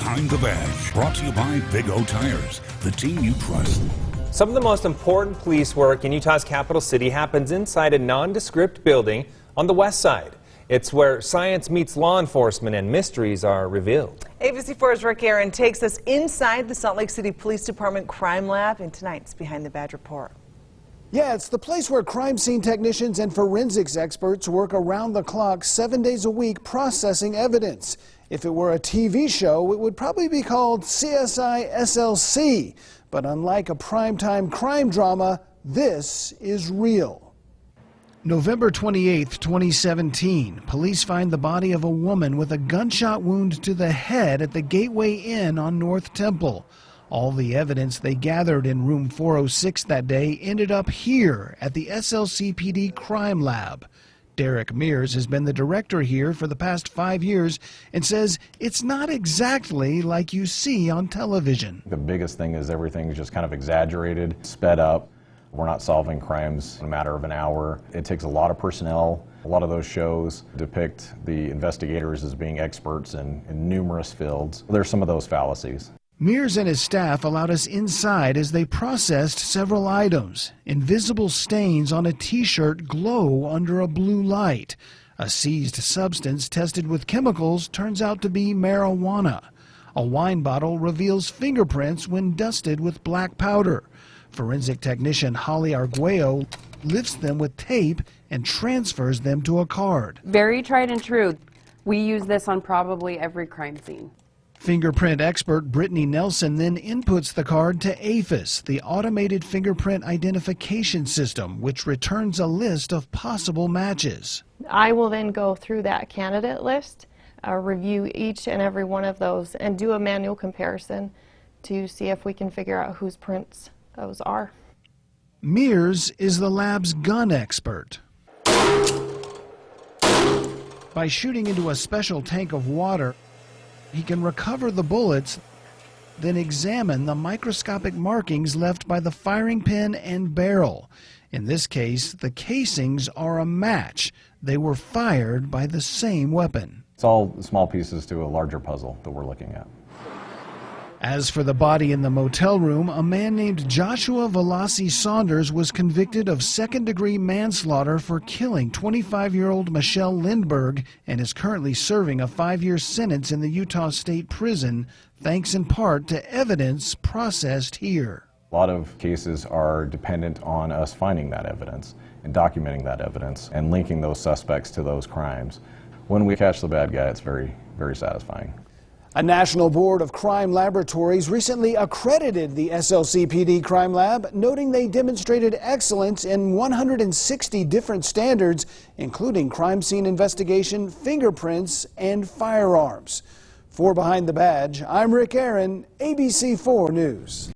Behind the Badge, brought to you by Big O Tires, the team you trust. Some of the most important police work in Utah's capital city happens inside a nondescript building on the west side. It's where science meets law enforcement and mysteries are revealed. ABC4's Rick Aaron takes us inside the Salt Lake City Police Department Crime Lab in tonight's Behind the Badge report. Yeah, it's the place where crime scene technicians and forensics experts work around the clock 7 days a week processing evidence. If it were a TV show, it would probably be called CSI SLC. But unlike a primetime crime drama, this is real. November 28, 2017, police find the body of a woman with a gunshot wound to the head at the Gateway Inn on North Temple. All the evidence they gathered in room 406 that day ended up here at the SLCPD Crime Lab. Derek Mears has been the director here for the past 5 years and says it's not exactly like you see on television. The biggest thing is everything's just kind of exaggerated, sped up. We're not solving crimes in a matter of an hour. It takes a lot of personnel. A lot of those shows depict the investigators as being experts in numerous fields. There's some of those fallacies. Mears and his staff allowed us inside as they processed several items. Invisible stains on a T-shirt glow under a blue light. A seized substance tested with chemicals turns out to be marijuana. A wine bottle reveals fingerprints when dusted with black powder. Forensic technician Holly Arguello lifts them with tape and transfers them to a card. Very tried and true. We use this on probably every crime scene. Fingerprint expert Brittany Nelson then inputs the card to AFIS, the Automated Fingerprint Identification System, which returns a list of possible matches. I will then go through that candidate list, review each and every one of those, and do a manual comparison to see if we can figure out whose prints those are. Mears is the lab's gun expert. By shooting into a special tank of water, he can recover the bullets, then examine the microscopic markings left by the firing pin and barrel. In this case, the casings are a match. They were fired by the same weapon. It's all small pieces to a larger puzzle that we're looking at. As for the body in the motel room, a man named Joshua Velassi Saunders was convicted of second-degree manslaughter for killing 25-year-old Michelle Lindbergh and is currently serving a 5-year sentence in the Utah State Prison, thanks in part to evidence processed here. A lot of cases are dependent on us finding that evidence and documenting that evidence and linking those suspects to those crimes. When we catch the bad guy, it's very, very satisfying. A National Board of Crime Laboratories recently accredited the SLCPD Crime Lab, noting they demonstrated excellence in 160 different standards, including crime scene investigation, fingerprints, and firearms. For Behind the Badge, I'm Rick Aaron, ABC4 News.